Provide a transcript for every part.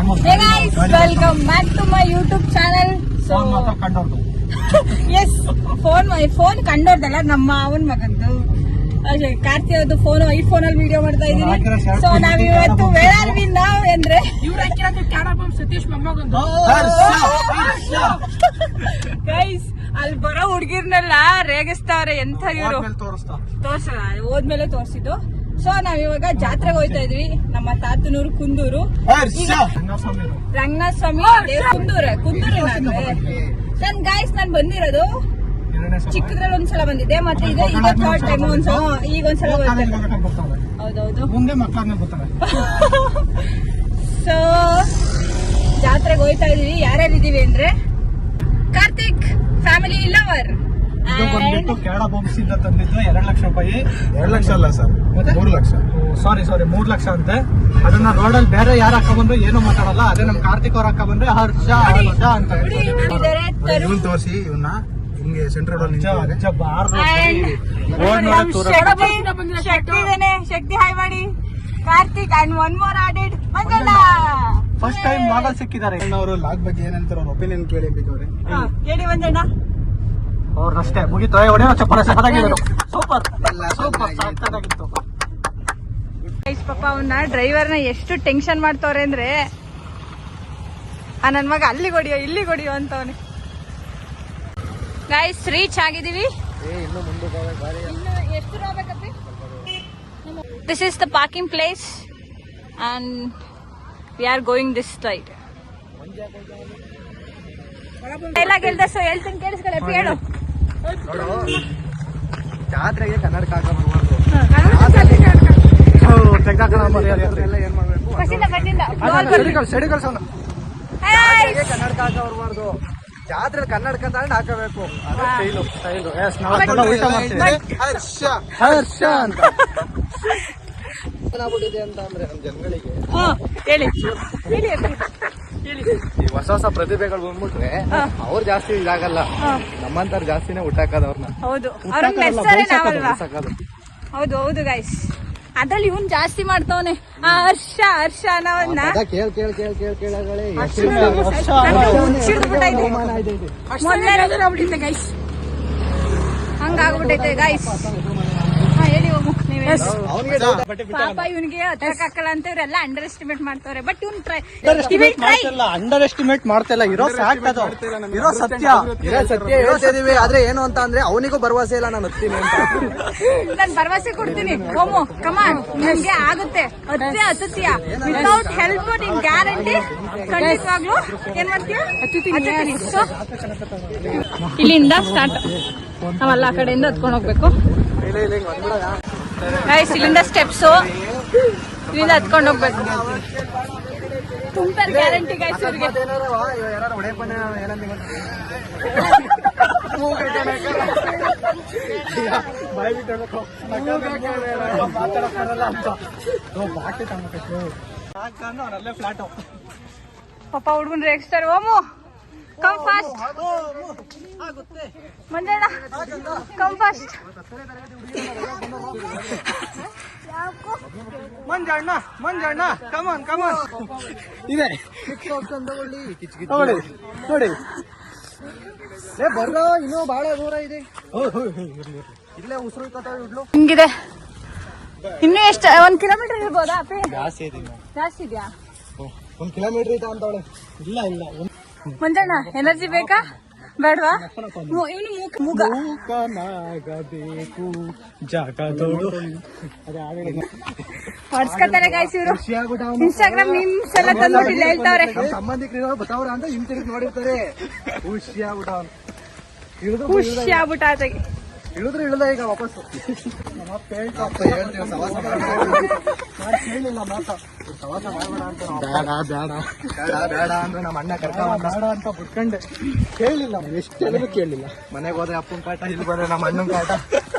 Hey guys, welcome back to my YouTube channel. So yes, phone ಕಂಡೋರ್ದಲ್ಲ ನಮ್ಮ ಮಾವನ ಮಗಂದು. ಕಾರ್ತಿ ಅವ್ರದ್ದು ಫೋನ್ ಐಫೋನ್ ಅಲ್ಲಿ ವಿಡಿಯೋ ಮಾಡ್ತಾ ಇದೀನಿ. ಸೊ ನಾವ್ ಇವತ್ತು ವೇರ್ ವಿ ನಾವ್ ಅಂದ್ರೆ ಸತೀಶ್ ಮೊಮ್ಮಗಂದು ಗೈಸ್ ಅಲ್ಲಿ ಬರೋ ಹುಡುಗಿರ್ನೆಲ್ಲ ರೇಗಿಸ್ತಾವ್ರೆ. ಎಂತ ಇವರು ತೋರ್ಸಲ್ಲ, ಹೋದ್ಮೇಲೆ ತೋರ್ಸಿದ್ದು. ಸೊ ನಾವ್ ಇವಾಗ ಜಾತ್ರೆಗೆ ಹೋಯ್ತಾ ಇದ್ವಿ. ನಮ್ಮ ತಾತನೂರು ಕುಂದೂರು ರಂಗನಾಥ ಸ್ವಾಮಿ ಕುಂದೂರು ನನ್ ಗಾಯ್ಸ್ ನಾನ್ ಬಂದಿರೋದು ಚಿಕ್ಕದ್ರಲ್ಲಿ ಒಂದ್ಸಲ ಬಂದಿದ್ದೆ, ಮತ್ತೆ ಇದೆ ಥರ್ಡ್ ಟೈಮ್ ಒಂದ್ಸಲ ಈಗ ಒಂದ್ಸಲ ಹೌದೌದು. ಸೊ ಜಾತ್ರೆಗೆ ಹೋಯ್ತಾ ಇದೀವಿ. ಯಾರ್ಯಾರಿದೀವಿ ಅಂದ್ರೆ Karthik family lover Canada bombs ಇಂದ ತಂದಿದ್ದು 2 ಲಕ್ಷ ರೂಪಾಯಿ. 2 ಲಕ್ಷ ಅಲ್ಲ ಸರ್, 3 ಲಕ್ಷ. ಸಾರಿ 3 ಲಕ್ಷ ಅಂತೆ. ಅದನ್ನ ರೋಡಲ್ಲಿ ಬೇರೆ ಯಾರು ಹಾಕ ಬಂದ್ರೆ ಏನು ಮಾತಾಡಲ್ಲ. ಅದೇ ನಮ್ ಕಾರ್ತಿಕ್ ಅವ್ರ ಹಾಕ ಬಂದ್ರೆ ಹರ್ಷ ಅಂತ ಇವನ್ ತೋರಿಸಿ. ಇವನ್ನ ಹಿಂಗೆ ಸೆಂಟ್ರಲ್ ಶಕ್ತಿ ಹಾಯ್ ಮಾಡಿ Karthik and one more added Manjanna. First time ಮಾಗಲ್ ಸಿಕ್ಕಿದ್ದಾರೆ. ಅವರು ಲಾಗ್ ಬಗ್ಗೆ ಏನಂತಾರೆ ಅವ್ರ ಒಪಿನಿಯನ್ ಕೇಳಿ ಬೇಕವ್ರೆ. ಹೇಳಿ ಮಂಜಣ್ಣ. ಅವ್ರಷ್ಟೇ ಮುಗಿತು. ಹೊಡೆಯೋ ಚಪ್ಪಲ ಸಖತ್ತಾಗಿತ್ತು. ಸೂಪರ್ ಸಖತ್ತಾಗಿತ್ತು. ಪಾಪ ಅವನ್ನ ಡ್ರೈವರ್ನ ಎಷ್ಟು ಟೆನ್ಷನ್ ಮಾಡ್ತವ್ರೆ ಅಂದ್ರೆ ನನ್ ಮಗ ಅಲ್ಲಿ ಹೊಡಿಯೋ ಇಲ್ಲಿ ಹೊಡಿಯೋ ಅಂತವನೆ. ಗೈಸ್ ರೀಚ್ ಆಗಿದೀವಿ. ಎಷ್ಟು ಹೋಗ್ಬೇಕಪ್ಪಿ? This is the parking place and we are going this side. ಎಲ್ಲ ಗೆಲ್ದಸು ಹೇಳ್ತೀನಿ ಕೇಳಿಸ್ಕೊಳ್ಳಿ. ಹೇಳು. ಜಾತ್ರೆಗೆ ಕನ್ನಡಕ ಹಾಕಬಾರ್ದು. ಕನ್ನಡಕ ಹಾಕಬಾರ್ದು. ಜಾತ್ರೆ ಕನ್ನಡಕ ತಗೊಂಡು ಹಾಕಬೇಕು. ಹರ್ಷ ಅಂತ ಏನಾಗ್ಬಿಟ್ಟಿದೆ ಅಂತ ಅಂದ್ರೆ ನಮ್ ಜನಗಳಿಗೆ ಈ ಹೊಸ ಹೊಸ ಪ್ರತಿಭೆಗಳು ಬಂದ್ಬಿಟ್ರೆ ಅವ್ರು ಜಾಸ್ತಿ ಇದಾಗಲ್ಲ. ನಮ್ಮಂತಾರ ಜಾಸ್ತಿನೇ ಹುಟ್ಟಾಕದವ್ರನ್ನ. ಹೌದು ಹೌದು ಹೌದು ಗೈಸ್. ಅದ್ರಲ್ಲಿ ಇವನ್ ಜಾಸ್ತಿ ಮಾಡ್ತವನೆ ಹರ್ಷ ಅನ್ನೋನ್ನ. Guys ಹಂಗಾಗ್ಬಿಟ್ಟೈತೆ guys. ಹೇಳಿ ಹೋಗು ನೀವೇ. ಪಾಪ ಇವನಿಗೆ ಹತ್ತಕ್ಕಾಗಲ್ಲ ಅಂತ ಇವರೆಲ್ಲ ಅಂಡರ್ ಎಸ್ಟಿಮೇಟ್ ಮಾಡ್ತಾರೆ. ಬಟ್ ಇವ್ನು ಅಂಡರ್ ಎಸ್ಟಿಮೇಟ್ ಮಾಡ್ತಿಲ್ಲ. ಇರೋ ಫ್ಯಾಕ್ಟ್ ಅದು, ಇರೋ ಸತ್ಯ ಹೇಳ್ತಿದೀವಿ. ಆದ್ರೆ ಏನು ಅಂತ ಅಂದ್ರೆ ಅವನಿಗೂ ಭರವಸೆ ಇಲ್ಲ ನಾನು ಹತ್ತೀನಿ ಅಂತ. ನಾನು ಭರವಸೆ ಕೊಡ್ತೀನಿ. ಓಮೋ ಕಮಾನ್, ನಿಮ್ಗೆ ಆಗುತ್ತೆ. ಹತ್ತುತ್ತೀಯ ವಿತೌಟ್ ಹೆಲ್ಪ್ ನಿನ್ ಗ್ಯಾರಂಟಿ. ಖಂಡಿತವಾಗ್ಲು ಏನ್ ಮಾಡ್ತೀಯ? ಇಲ್ಲಿಂದ ಸ್ಟಾರ್ಟ್. ನಾವಲ್ಲ ಆ ಕಡೆಯಿಂದ ಹತ್ಕೊಂಡು ಹೋಗ್ಬೇಕು. ಗೈಸ್ ಇಲ್ಲಿಂದ ಸ್ಟೆಪ್ಸು, ಇಲ್ಲಿಂದ ಹತ್ಕೊಂಡು ಹೋಗ್ಬೇಕು. ತುಂಬಾ ಗ್ಯಾರಂಟಿ ಗೈಸ್ ಇವ್ರಿಗೆ. ಪಾಪ ಹುಡುಗನ್ ರೇಗಿಸ್ತಾರೆ. ಓಮು come fast. Manjanna come fast. Manjanna ಕಮಾನ್ ಇದೆ ನೋಡಿ. ಬರ್ರೋ, ಇನ್ನೂ ಬಹಳ ದೂರ ಇದೆ. ಇಲ್ಲೇ ಉಸಿರು ಹಿಂಗಿದೆ. ಇನ್ನು ಎಷ್ಟು 1 ಕಿಲೋಮೀಟರ್ ಇರ್ಬೋದಾ? ಜಾಸ್ತಿ ಇದೆಯಾ? 1 ಕಿಲೋಮೀಟರ್ ಇದೆ ಅಂತವಳೆ. ಇಲ್ಲ ಮಂಜಣ್ಣ ಎನರ್ಜಿ ಬೇಕಾ ಬೇಡವಾ? ಇವನು ಮೂಕನಾಗಬೇಕು ಜಾಗದೋಡು ಹೊಡ್ಸ್ಕೊತಾರೆ ಗೈಸ್ ಇವರು. ಇನ್ಸ್ಟಾಗ್ರಾಮ್ ಮೀಮ್ಸ್ ಎಲ್ಲ ತಂದ್ಬಿಟ್ಟಿಲ್ಲ ಹೇಳ್ತಾವ್ರೆ. ಸಂಬಂಧಿಕರು ಬತಾವ್ರ ಅಂತ ಹಿಂತಿರುಗಿ ನೋಡಿರ್ತಾರೆ. ಖುಷಿ ಆಗ್ಬಿಟ್ಟ. ಇಳಿದ್ರೆ ಇಳ್ದ ಈಗ ವಾಪಸ್ಸು. ಕೇಳಿಲ್ಲ ಮಾತ ಬೇಡ ಅಂದ್ರೆ ನಮ್ಮ ಅಣ್ಣ ಬೇಡ ಅಂತ ಬಿಟ್ಕೊಂಡೆ. ಕೇಳಿಲ್ಲ, ಎಷ್ಟು ಹೇಳಿದ್ರು ಕೇಳಿಲ್ಲ. ಮನೆಗೆ ಹೋದ್ರೆ ಅಪ್ಪನ ಕಾಟ, ಇಲ್ಲಿ ಬಂದ್ರೆ ನಮ್ಮ ಅಣ್ಣನ ಕಾಟ.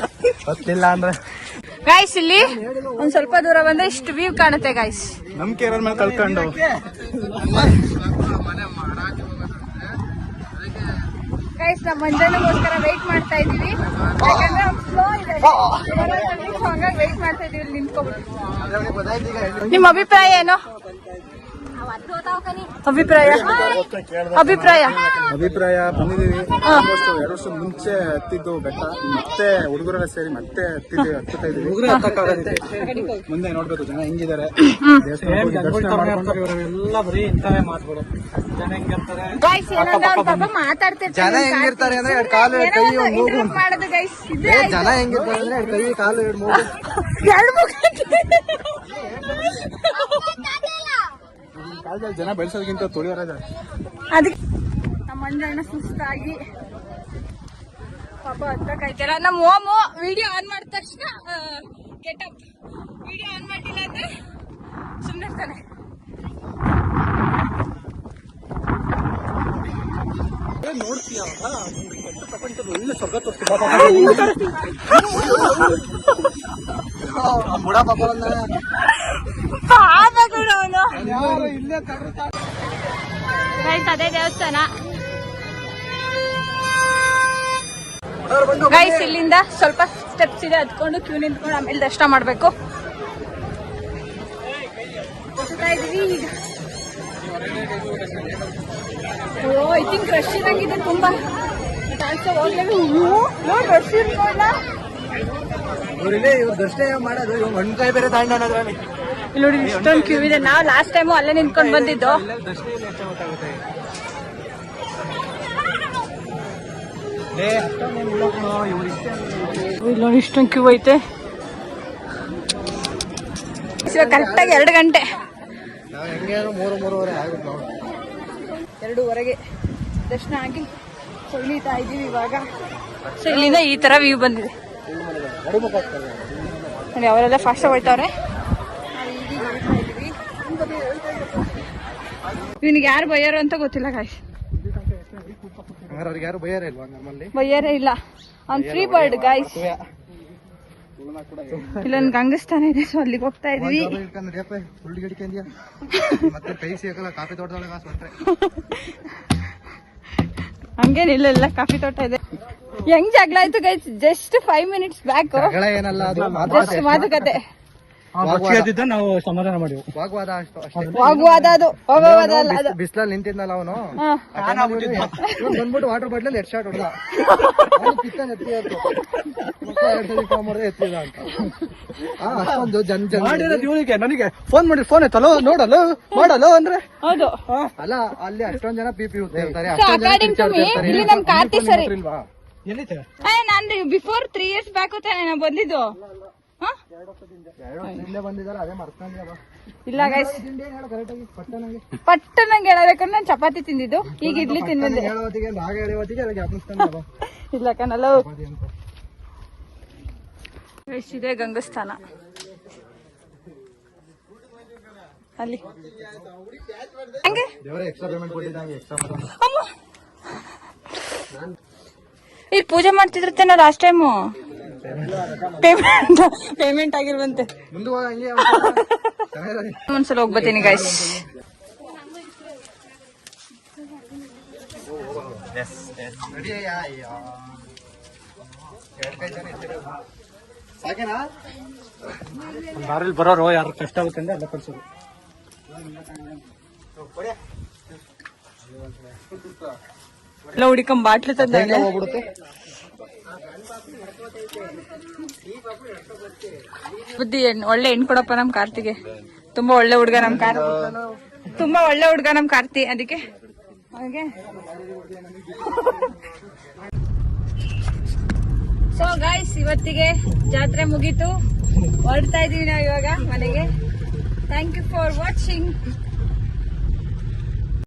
ಗೊತ್ತಿಲ್ಲ ಅಂದ್ರೆ ಗೈಸ್ ಇಲ್ಲಿ ಒಂದ್ ಸ್ವಲ್ಪ ದೂರ ಬಂದ್ರೆ ಇಷ್ಟು ವ್ಯೂ ಕಾಣುತ್ತೆ ಗೈಸ್. ನಂಬಿಕೆ ಇರೋದ್ ಮೇಲೆ ಕಳ್ಕೊಂಡು ಗೈಸ್ ನಮ್ಮ ಮಂಜಣ್ಣಗೋಸ್ಕರ ವೆಯ್ಟ್ ಮಾಡ್ತಾ ಇದೀವಿ. ಯಾಕಂದ್ರೆ ಫ್ಲೋ ಇದೆ, ಹಂಗಾಗಿ ವೆಯ್ಟ್ ಮಾಡ್ತಾ ಇದೀವಿ. ನಿಂತ್ಕೊಬಿಟ್ಟು ನಿಮ್ಮ ಅಭಿಪ್ರಾಯ ಏನು? ಅಭಿಪ್ರಾಯ ಅಭಿಪ್ರಾಯ ಅಭಿಪ್ರಾಯ ಬಂದಿದ್ದೀವಿ ಆಲ್ಮೋಸ್ಟ್ 2 ವರ್ಷ ಮುಂಚೆ ಹತ್ತಿದ್ದು ಬೆಟ್ಟ ಮತ್ತೆ ಹುಡುಗರೆಲ್ಲ ಸೇರಿ ಮತ್ತೆ ಹತ್ತುತ್ತಾ ಇದೀವಿ. ಮುಂದೆ ನೋಡ್ಬೇಕು ಜನ ಹೆಂಗಿದ್ದಾರೆ. ಇವರೆಲ್ಲ ಬರೀ ಇಂಥವೇ ಮಾತುಗಳು. ಜನ ಹೆಂಗಿರ್ತಾರೆ ಗೈಸ್ ಏನಂದ್ರೆ ಅವ್ರ ಪಾಪ ಮಾತಾಡ್ತಿರ್ತಾರೆ. ಜನ ಹೆಂಗಿರ್ತಾರೆ ಅಂದ್ರೆ 2 ಕಾಲು 2 ಕೈ 1 ಮೂಗು. ಮಾಡೋದು ಗೈಸ್ ಜನ ಹೆಂಗಿರ್ತಾರೆ ಅಂದ್ರೆ 2 ಕೈ ಕಾಲು 2 ಮೂಗು. 2 ಮೂಗು ಕಾಲದಲ್ಲಿ ಜನ ಬೆಳೆಸೋದಕ್ಕಿಂತ ತುಳಿಯೋರ ಅದಕ್ಕೆ ನಮ್ಮ ಅಣ್ಣ ಸುಸ್ತಾಗಿ ಪಾಪ ಹತ್ತಕ್ಕಾಯ್ತಾರ. ನಮ್ಮ ಓಮು ವಿಡಿಯೋ ಆನ್ ಮಾಡಿದ ತಕ್ಷಣ ಗೆಟಪ್ ವಿಡಿಯೋ ಆನ್ ಮಾಡಿಲ್ಲ ಅಂದ್ರೆ ಸುಮ್ಮನೆ ಇರ್ತಾನೆ. ನೋಡ್ತೀಯ ಪ್ರಪಂಚದ ಒಳ್ಳೆ ಸ್ವರ್ಗ ಪಾಪಗಳು ಅವನು. ಇಲ್ಲೇ ಗೈಸ್ ಅದೇ ದೇವಸ್ಥಾನ. ಗೈಸ್ ಇಲ್ಲಿಂದ ಸ್ವಲ್ಪ ಸ್ಟೆಪ್ಸ್ ಇದೆ, ಹತ್ಕೊಂಡು ಕ್ಯೂ ನಿಂತ್ಕೊಂಡು ಆಮೇಲೆ ದರ್ಶನ ಮಾಡ್ಬೇಕು. ಈಗ ಐ ಥಿಂಕ್ ರಶ್ ಇರಂಗಿದೆ ತುಂಬಾ. ರಶ್ ಇರ್ಬೋದ ದರ್ಶನ ಮಾಡೋದು ಒಂದ್ ಕೈ ಬೇರೆ ತಾಂಡೋದ್ರಲ್ಲಿ ಇಲ್ಲಿ ನೋಡಿ ಇಷ್ಟೊಂದು ಕ್ಯೂ ಇದೆ. ನಾವು ಲಾಸ್ಟ್ ಟೈಮು ಅಲ್ಲೇ ನಿಂತ್ಕೊಂಡು ಬಂದಿದ್ದು. ಇಲ್ಲಿ ನೋಡಿ ಇಷ್ಟೊಂದು ಕ್ಯೂ ಐತೆ. ಕರೆಕ್ಟಾಗಿ 2 ಗಂಟೆ 3:30 ಆಗುತ್ತೆ. 2:15 ದರ್ಶನ ಆಗಿ ಇಳಿತಾ ಇದೀವಿ ಇವಾಗ. ಸೊ ಇಲ್ಲಿಂದ ಈ ತರ ವ್ಯೂ ಬಂದಿದೆ ನೋಡಿ. ಅವರೆಲ್ಲ ಫಾಸ್ಟ್ ಹೋಗ್ತಾವ್ರೆ. ಇವನಿಗೆ ಯಾರು ಬಯ್ಯಾರೋ ಅಂತ ಗೊತ್ತಿಲ್ಲ ಗಾಯ್ಸ್. ಅವ್ರಿಗೆ ಯಾರು ಬೈಯಾರ ಇಲ್ವಾ ನಮ್ಮಲ್ಲಿ? ಬಯ್ಯಾರೇ ಇಲ್ಲ. ಅವ್ನ್ ಫ್ರೀ ಬರ್ಡ್ ಗಾಯ್ಸ್. ಇಲ್ಲೊಂದು ಗಂಗಸ್ಥಾನ ಇದೆ, ಸೊ ಅಲ್ಲಿಗೆ ಹೋಗ್ತಾ ಇದೀವಿ. ಮತ್ತೆ ಕೈ ಸಿಗಲ್ಲ ಕಾಫಿ ತೋಟದೊಳಗೆ ಹಂಗೇನಿಲ್ಲ, ಎಲ್ಲ ಕಾಫಿ ತೋಟ ಇದೆ. ಹೆಂಗ್ ಜಗಳ ಆಯ್ತು ಗೈಸ್ ಜಸ್ಟ್ 5 minutes ಬ್ಯಾಕ್. ಏನಲ್ಲ ಅದು ಜಸ್ಟ್ ಮಾತುಕತೆ, ನಾವು ಸಮಾಧಾನ ಮಾಡಿವು. ವಾಗ್ವಾದ ವಾಗ್ವಾದ. ಅದು ಹೋಗೋವಾದ ಅಲ್ಲ ಅದು. ಬಿಸ್ಲಲ್ಲಿ ನಿಂತಿದ್ನಲ್ಲ ಅವನು ಹಾ. ಬಂದ್ಬಿಟ್ಟು ವಾಟರ್ ಬಾಟ್ಲಲ್ಲಿ 2 ಶಾಟ್ ಹೊಡೆದ. ಕಿತ್ತನ್ ಎತ್ತಿ ಎತ್ತಿದ ಅಂತ ಅಷ್ಟೊಂದು ಇವಳಿಗೆ ನನಗೆ ಫೋನ್ ಮಾಡಿ ಫೋನ್ ಆಯ್ತಲ್ಲ ನೋಡಲ್ಲ ಮಾಡಲ್ಲ ಅಂದ್ರೆ ಹೌದು. ಅಲ್ಲ ಅಲ್ಲಿ ಅಷ್ಟೊಂದ್ ಜನ ಪಿ ಇರ್ತಾರೆ. ಅಕಾರ್ಡಿಂಗ್ ಟು ಮೀ ಇಲ್ಲಿ ನಮ್ ಕಾರ್ತಿ ಸರಿ. ಎಲ್ಲಿದೆ ನಂದು ಬಿಫೋರ್ 3 years ಬ್ಯಾಕ್ ತಾನೆ ನಾ ಬಂದಿದ್ದು. ಇಲ್ಲೇ ಬಂದಿದ್ದಾರೆ, ಅದೇ ಮರ್ಸ್ಕೊಂಡ್ಯಾವ. ಇಲ್ಲ ಗೈಸ್ ಕರೆಕ್ಟಾಗಿ ಪಟ್ಟಣಂಗೆ ಪಟ್ಟನಂಗೆ ಹೇಳಬೇಕಂದ್ರೆ ನಾನು ಚಪಾತಿ ತಿಂದಿದ್ದು, ಈಗ ಇಡ್ಲಿ ತಿಂದಿದ್ದೆ. ಹೇಳೋತ್ತಿಗೆ ನಾಗ ಹೇಳೋತ್ತಿಗೆ ಅದಕ್ಕೆ ಜ್ಞಾಪಿಸ್ಕೊಂಡ್ಯಾವ. ಇಲ್ಲ ಕಣಲ್ಲ. ಇದೆ ಗಂಗಸ್ಥಾನ ಅಲ್ಲಿ. ಹಂಗೆ ದೇವರೇ ಎಕ್ಸ್ಟ್ರಾ ಪೇಮೆಂಟ್ ಕೊಟ್ಟಿದ್ದಂಗೆ ಎಕ್ಸ್ಟ್ರಾ ಇಲ್ಲಿ ಪೂಜೆ ಮಾಡ್ತಿದ್ರತ್ತೇನೋ ಲಾಸ್ಟ್ ಟೈಮು. ಪೇಮೆಂಟ್ ಆಗಿಲ್ವಂತೆ. ಮುಂದೆ ಹಂಗೆ ಒಂದ್ಸಲ ಹೋಗ್ಬತ್ತೀನಿ ಗೈಸ್. ಸಾಕೇನಾ? ದಾರಿಲಿ ಬರೋರು ಯಾರು ಕಷ್ಟ ಆಗುತ್ತೆ ಅಂದ್ರೆ ಎಲ್ಲ ಕಳ್ಸೋದು. ಎಲ್ಲ ಹುಡಿಕೊಂಡ್ ಬಾಟ್ಲು ತಂದ ಹೋಗ್ಬಿಡುತ್ತೆ. ಬುದ್ಧಿ ಒಳ್ಳೆ ಹೆಣ್ ಕೊಡಪ್ಪ ನಮ್ ಕಾರ್ತಿಗೆ. ತುಂಬಾ ಒಳ್ಳೆ ಹುಡ್ಗ ನಮ್ ತುಂಬಾ ಒಳ್ಳೆ ಹುಡ್ಗ ನಮ್ ಕಾರ್ತಿ. ಅದಕ್ಕೆ ಹಾಗೆ ಸೊ ಗೈಸ್ ಇವತ್ತಿಗೆ ಜಾತ್ರೆ ಮುಗೀತು, ಹೊರಡ್ತಾ ಇದೀವಿ ನಾವು ಇವಾಗ ಮನೆಗೆ. Thank you for watching.